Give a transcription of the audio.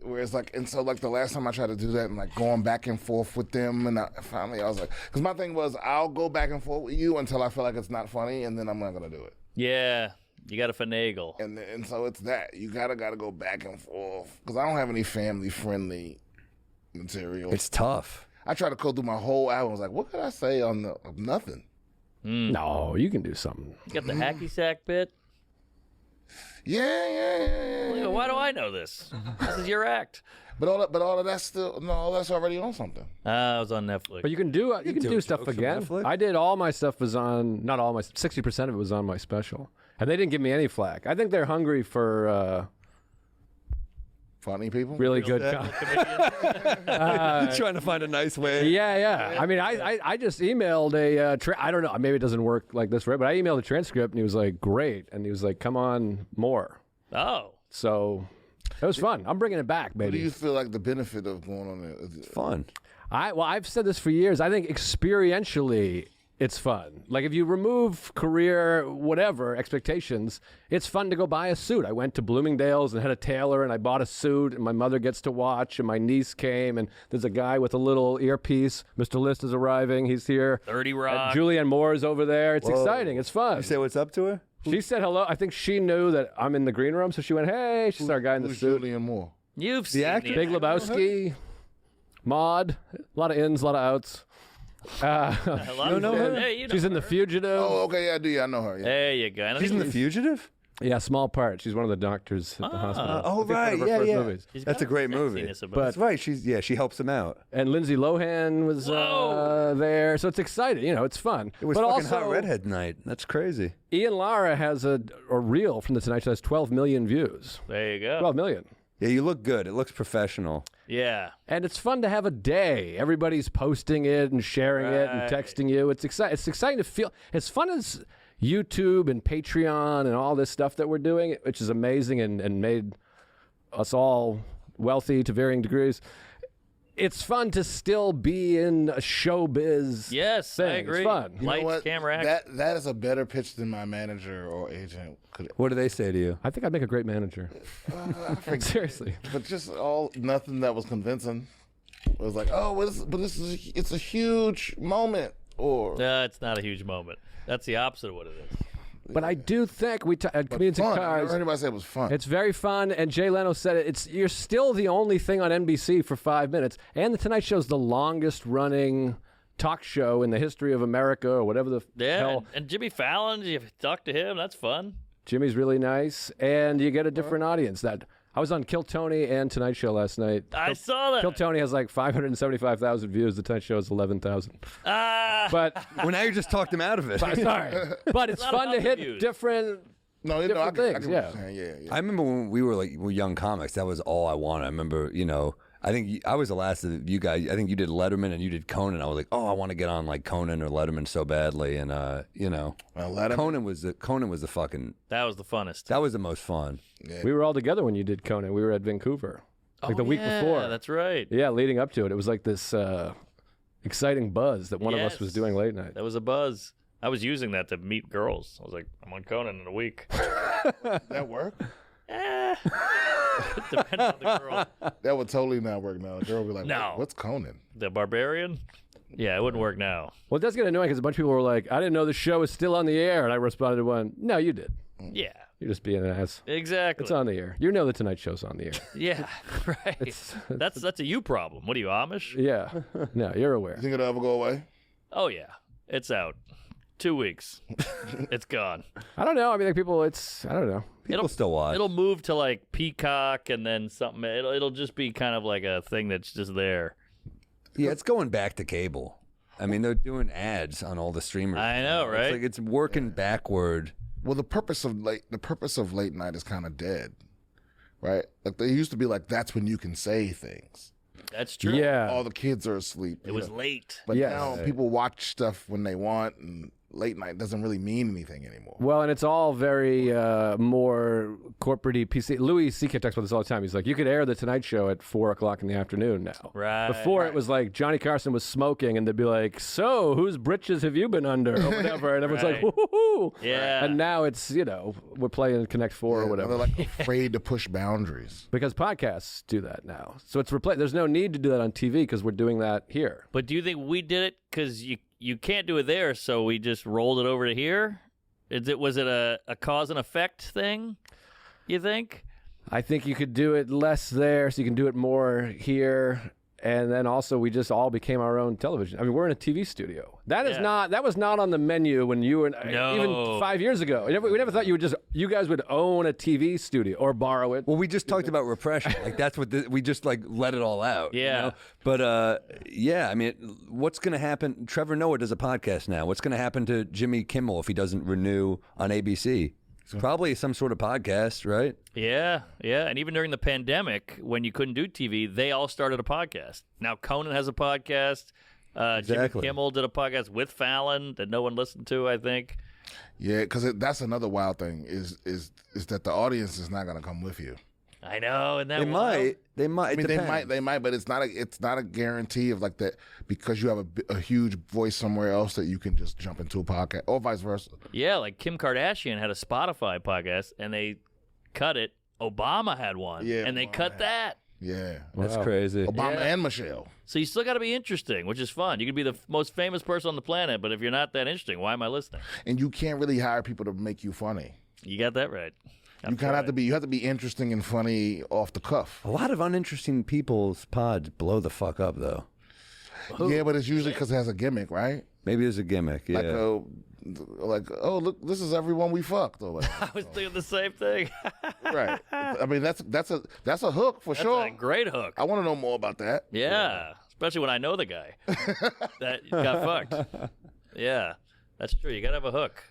where it's like, and so like the last time I tried to do that and like going back and forth with them, and finally I was like, because my thing was I'll go back and forth with you until I feel like it's not funny, and then I'm not gonna do it. Yeah, you got to finagle. And so it's that you gotta go back and forth because I don't have any family friendly material. It's tough. I tried to go through my whole album. I was like, what could I say on nothing? No, you can do something. You got the hacky sack bit. Yeah. Why do I know this? This is your act. But all of that's still all that's already on something. It was on Netflix. But you can do do stuff jokes from again. Netflix? I did all my stuff was on, not all my, 60% of it was on my special. And they didn't give me any flack. I think they're hungry for Funny people. really good Trying to find a nice way. Yeah. I mean, I just emailed I don't know, maybe it doesn't work like this, right? But I emailed a transcript and he was like, great. And he was like, come on, more. Oh. So it was fun. I'm bringing it back, What do baby. you feel like the benefit of going on there? It's fun. I've said this for years. I think experientially, it's fun. Like if you remove career, whatever, expectations, it's fun to go buy a suit. I went to Bloomingdale's and had a tailor and I bought a suit and my mother gets to watch and my niece came and there's a guy with a little earpiece. Mr. List is arriving. He's here. 30 Rock. Julianne Moore's over there. It's exciting. It's fun. You say what's up to her? She said hello. I think she knew that I'm in the green room, so she went, hey. She saw a guy in the Who's suit. Julianne Moore? You've seen actor? the Big Lebowski. Maud. A lot of ins, a lot of outs. You know her? Hey, you know She's in The her. Fugitive. Oh, okay, yeah, I do. Yeah, I know her. Yeah. There you go. I know She's in The she's- Fugitive? Yeah, small part. She's one of the doctors at the hospital. Oh, I think one right. of her Yeah, first yeah. movies. she's That's got a great movie. sexiness about But- her. That's right. She helps him out. And Lindsay Lohan was Whoa. there, so it's exciting. You know, it's fun. It was but fucking also, hot redhead night. That's crazy. Ian Lara has a reel from the Tonight Show that has 12 million views. There you go. 12 million. Yeah, you look good. It looks professional. Yeah. And it's fun to have a day. Everybody's posting it and sharing it and Right. texting you. It's exciting. It's exciting to feel. As fun as YouTube and Patreon and all this stuff that we're doing, which is amazing and made us all wealthy to varying degrees. It's fun to still be in a showbiz. Yes, thing. I agree. It's fun. You know Lights, what? camera, action. That is a better pitch than my manager or agent could. What do they say to you? I think I'd make a great manager. Seriously. But just nothing that was convincing. It was like, oh, it's a huge moment. Or No, it's not a huge moment. That's the opposite of what it is. But I do think Comedians in fun. I never Cars. heard anybody say it was fun. It's very fun, and Jay Leno said it. You're still the only thing on NBC for 5 minutes, and the Tonight Show's the longest running talk show in the history of America, or whatever the Yeah, hell. and Jimmy Fallon, you talk to him. That's fun. Jimmy's really nice, and you get a different audience. I was on Kill Tony and Tonight Show last night. I saw that. Kill Tony has like 575,000 views. The Tonight Show has 11,000. But Well, now you just talked him out of it. sorry, but it's not fun to about hit the views. different. no, I different get things, what yeah. you're saying. Yeah. I remember when we were young comics, that was all I wanted. I remember, I think I was the last of you guys. I think you did Letterman and you did Conan. I was like, oh, I want to get on like Conan or Letterman so badly. And, Letterman- Conan was the fucking, That was the funnest. that was the most fun. We were all together when you did Conan. We were at Vancouver, like the week before. That's right. Yeah, leading up to it, it was like this exciting buzz that one of us Yes. was doing late night. That was a buzz. I was using that to meet girls. I was like, I'm on Conan in a week. That work? Depending on the girl. That would totally not work now. The girl would be like, No. what's Conan? The Barbarian? Yeah, it wouldn't work now. Well, it does get annoying because a bunch of people were like, "I didn't know the show was still on the air," and I responded to one, "No, you did. Yeah, You're just being an ass. exactly. It's on the air. You know the Tonight Show's on the air. Yeah, right. That's a you problem. What are you, Amish? Yeah, no, you're aware. You think it'll ever go away? Oh, yeah. It's out. 2 weeks. It's gone. I don't know. I mean, like people, I don't know. People still watch. It'll move to like Peacock and then something. It'll just be kind of like a thing that's just there. Yeah, it's going back to cable. I mean, they're doing ads on all the streamers. I know, right? It's like it's working backward. Well, the purpose of late night is kind of dead, right? Like they used to be like that's when you can say things. That's true. Yeah. All the kids are asleep. It was late. But Yes. now people watch stuff when they want, and late night doesn't really mean anything anymore. Well, and it's all very more corporate-y PC. Louis C.K. talks about this all the time. He's like, you could air the Tonight Show at 4:00 in the afternoon now. Right. Before it was like Johnny Carson was smoking, and they'd be like, "So, whose britches have you been under?" or whatever, and everyone's Right. like, "Woo-hoo-hoo." Yeah. And now it's we're playing Connect Four or whatever. They're like afraid to push boundaries. Because podcasts do that now. So it's replaced. There's no need to do that on TV because we're doing that here. But do you think we did it because you can't do it there, so we just rolled it over to here? Was it a cause and effect thing, you think? I think you could do it less there, so you can do it more here. And then also, we just all became our own television. I mean, we're in a TV studio. That was not on the menu when you and No. even 5 years ago. We never thought you guys would own a TV studio or borrow it. Well, we just talked about repression. Like that's what we just like let it all out. Yeah. You know? But yeah, I mean, what's going to happen? Trevor Noah does a podcast now. What's going to happen to Jimmy Kimmel if he doesn't renew on ABC? Probably some sort of podcast, right? Yeah, yeah. And even during the pandemic, when you couldn't do TV, they all started a podcast. Now Conan has a podcast. Jimmy Exactly. Kimmel did a podcast with Fallon that no one listened to, I think. Yeah, because that's another wild thing is that the audience is not going to come with you. I know, and that They might. They might. I mean, It they depends. might, but it's not a guarantee of like that because you have a huge voice somewhere else that you can just jump into a podcast or vice versa. Yeah, like Kim Kardashian had a Spotify podcast, and they cut it. Obama had one, Yeah, and they Obama cut had- that. Yeah, That's Wow. crazy. Obama Yeah. and Michelle. So you still got to be interesting, which is fun. You can be the most famous person on the planet, but if you're not that interesting, why am I listening? And you can't really hire people to make you funny. You got that right. You kind of have to be. You have to be interesting and funny off the cuff. A lot of uninteresting people's pods blow the fuck up, though. Yeah, but it's usually because it has a gimmick, right? Maybe there's a gimmick. Yeah. Like oh look, this is everyone we fucked or whatever. I was thinking the same thing. Right. I mean that's a hook for That's sure. a great hook. I want to know more about that. Yeah, especially when I know the guy that got fucked. Yeah, that's true. You got to have a hook.